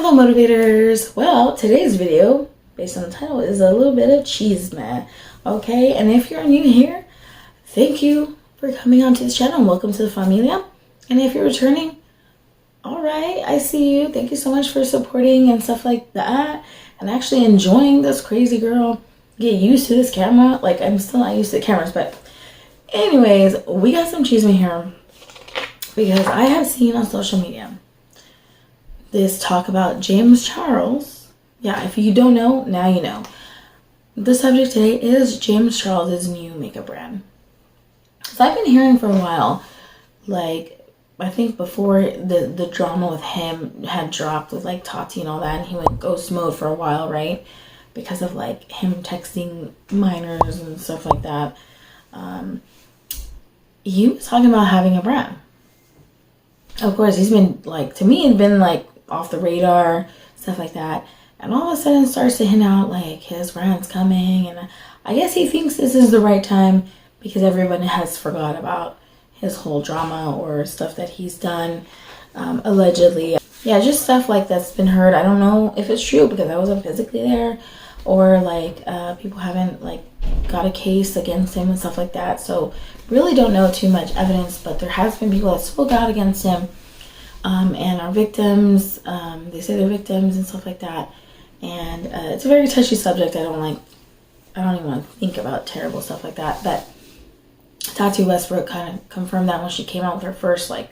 Hello motivators. Well, today's video, based on the title, is a little bit of Chisme. Okay, and if you're new here, thank you for coming onto this channel and welcome to the familia. And if you're returning, all right, I see you. Thank you so much for supporting and stuff like that, and actually enjoying this crazy girl get used to this camera. Like, I'm still not used to the cameras, but anyways, we got some Chisme here because I have seen on social media this talk about James Charles. Yeah, if you don't know, now you know. The subject today is James Charles's new makeup brand. So I've been hearing for a while, like, I think before the drama with him had dropped with like Tati and all that, and he went ghost mode for a while, right? Because of like him texting minors and stuff like that. He was talking about having a brand. Of course, he's been like, to me, it's been like off the radar, stuff like that, and all of a sudden starts to hint out like his brand's coming, and I guess he thinks this is the right time because everyone has forgot about his whole drama or stuff that he's done, allegedly. Yeah, just stuff like that's been heard. I don't know if it's true because I wasn't physically there, or like people haven't like got a case against him and stuff like that, so really don't know too much evidence, but there has been people that spoke out against him, and are victims. They say they're victims and stuff like that, and it's a very touchy subject. I don't even want to think about terrible stuff like that, but Tati Westbrook kind of confirmed that when she came out with her first like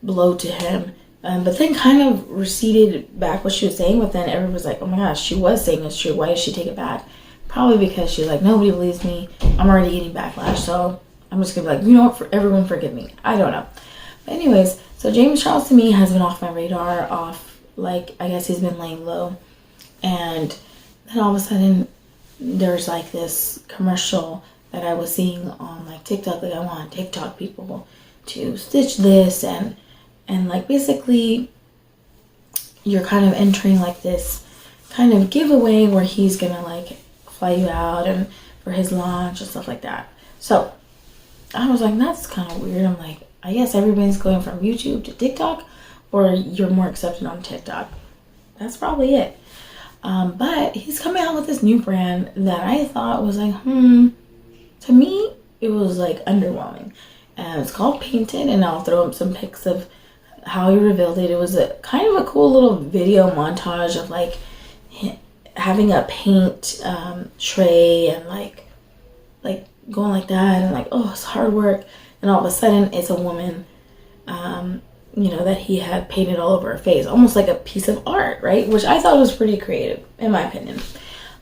blow to him, but then kind of receded back what she was saying, but then everyone was like, oh my gosh, she was saying it's true, why did she take it back? Probably because she's like, nobody believes me, I'm already getting backlash, so I'm just gonna be like, you know what, everyone forgive me. I don't know. But anyways, so James Charles to me has been off my radar, like, I guess he's been laying low. And then all of a sudden, there's like this commercial that I was seeing on like TikTok, like I want TikTok people to stitch this, and like basically you're kind of entering like this kind of giveaway where he's gonna like fly you out and for his launch and stuff like that. So I was like, that's kind of weird. I'm like, I guess everybody's going from YouTube to TikTok, or you're more accepted on TikTok. That's probably it. But he's coming out with this new brand that I thought was like, to me, it was like underwhelming. And it's called Painted, and I'll throw up some pics of how he revealed it. It was a kind of a cool little video montage of like having a paint tray and like going like that, and like, oh, it's hard work. And all of a sudden it's a woman, you know, that he had painted all over her face, almost like a piece of art, right? Which I thought was pretty creative, in my opinion.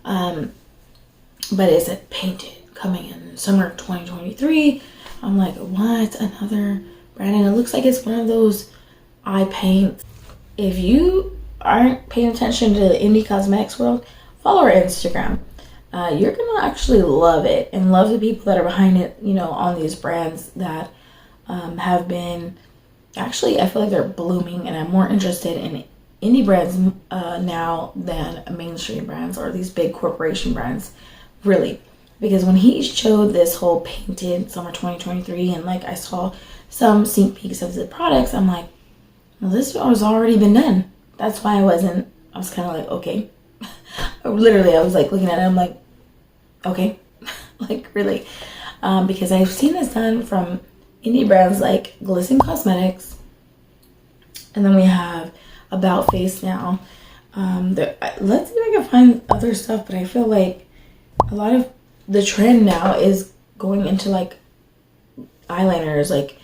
But it said Painted, coming in summer 2023. I'm like, what? Another brand? And it looks like it's one of those eye paints. If you aren't paying attention to the indie cosmetics world, follow our Instagram. You're gonna actually love it and love the people that are behind it, you know, on these brands that have been, actually, I feel like they're blooming, and I'm more interested in indie brands now than mainstream brands or these big corporation brands, really. Because when he showed this whole Painted summer 2023, and like I saw some sneak peeks of the products, I'm like, well, this has already been done. That's why I was kind of like, okay. Literally, I was like looking at it, I'm like, okay, like really, because I've seen this done from indie brands like Glisten Cosmetics, and then we have About Face now. Let's see if I can find other stuff, but I feel like a lot of the trend now is going into like eyeliners, like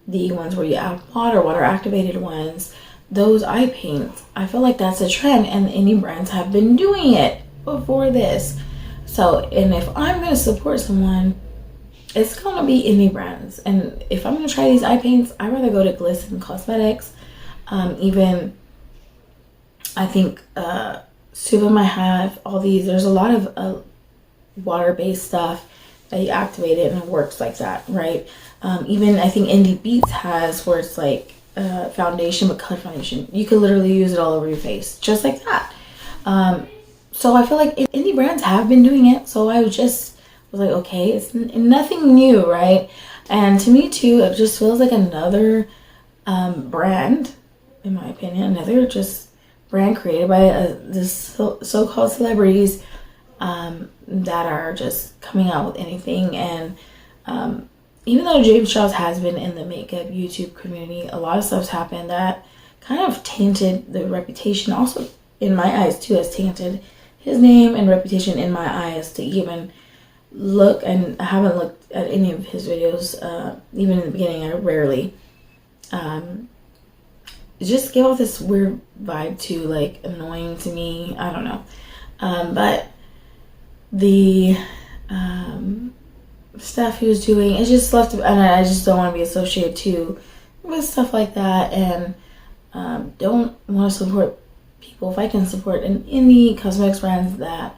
the ones where you add water activated ones, those eye paints. I feel like that's a trend, and the indie brands have been doing it before this. So, and if I'm going to support someone, it's going to be indie brands. And if I'm going to try these eye paints, I'd rather go to Glisten Cosmetics. Even, I think, Suba might have all these. There's a lot of water-based stuff that you activate it and it works like that, right? Even, I think Indie Beats has where it's like foundation, but color foundation. You could literally use it all over your face, just like that. So I feel like indie brands have been doing it, so I was like, okay, it's nothing new, right? And to me too, it just feels like another brand, in my opinion, another just brand created by this so-called celebrities that are just coming out with anything. And even though James Charles has been in the makeup YouTube community, a lot of stuff's happened that kind of tainted the reputation. Also, in my eyes too, has tainted his name and reputation in my eyes to even look. And I haven't looked at any of his videos, even in the beginning. I rarely. Just give off this weird vibe too, like annoying to me. I don't know. But the stuff he was doing, it just left, and I just don't want to be associated too with stuff like that, and don't want to support people. If I can support an indie cosmetics brand that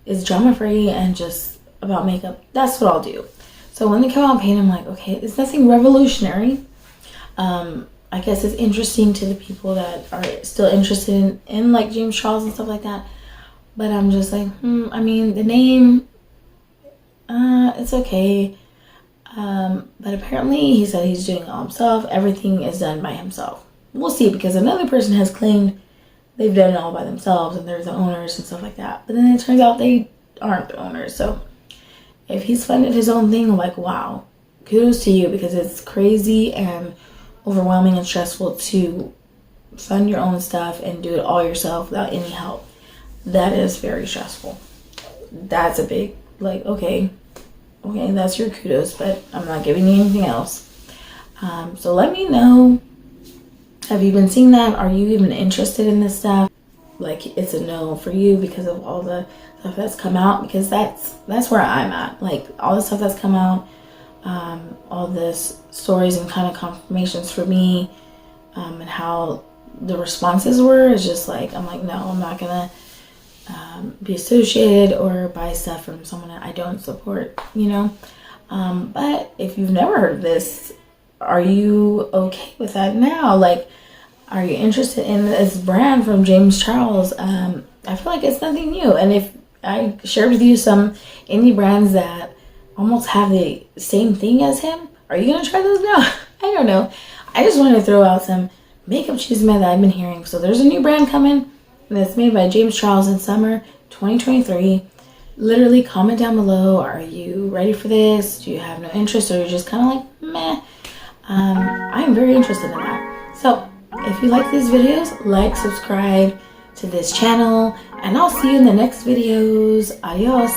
is drama free and just about makeup, that's what I'll do. So when they come out paint, I'm like, okay, it's nothing revolutionary. I guess it's interesting to the people that are still interested in like James Charles and stuff like that. But I'm just like, I mean, the name, it's okay. But apparently he said he's doing it all himself. Everything is done by himself. We'll see, because another person has claimed they've done it all by themselves and they're the owners and stuff like that. But then it turns out they aren't the owners. So if he's funded his own thing, I'm like, wow, kudos to you, because it's crazy and overwhelming and stressful to fund your own stuff and do it all yourself without any help. That is very stressful. That's a big, like, okay, that's your kudos, but I'm not giving you anything else. So let me know, have you been seeing that? Are you even interested in this stuff? Like, it's a no for you because of all the stuff that's come out, because that's where I'm at. Like, all the stuff that's come out, all this stories and kind of confirmations for me, and how the responses were, is just like, I'm like, no, I'm not gonna be associated or buy stuff from someone that I don't support, you know. But if you've never heard of this, are you okay with that now? Like, are you interested in this brand from James Charles? I feel like it's nothing new. And if I shared with you some indie brands that almost have the same thing as him, are you gonna try those now? I don't know. I just wanted to throw out some makeup chisme that I've been hearing. So there's a new brand coming that's made by James Charles in summer 2023. Literally comment down below, are you ready for this? Do you have no interest, or you're just kind of like, meh? I'm very interested in that. So if you like these videos, like, subscribe to this channel, and I'll see you in the next videos. Adios.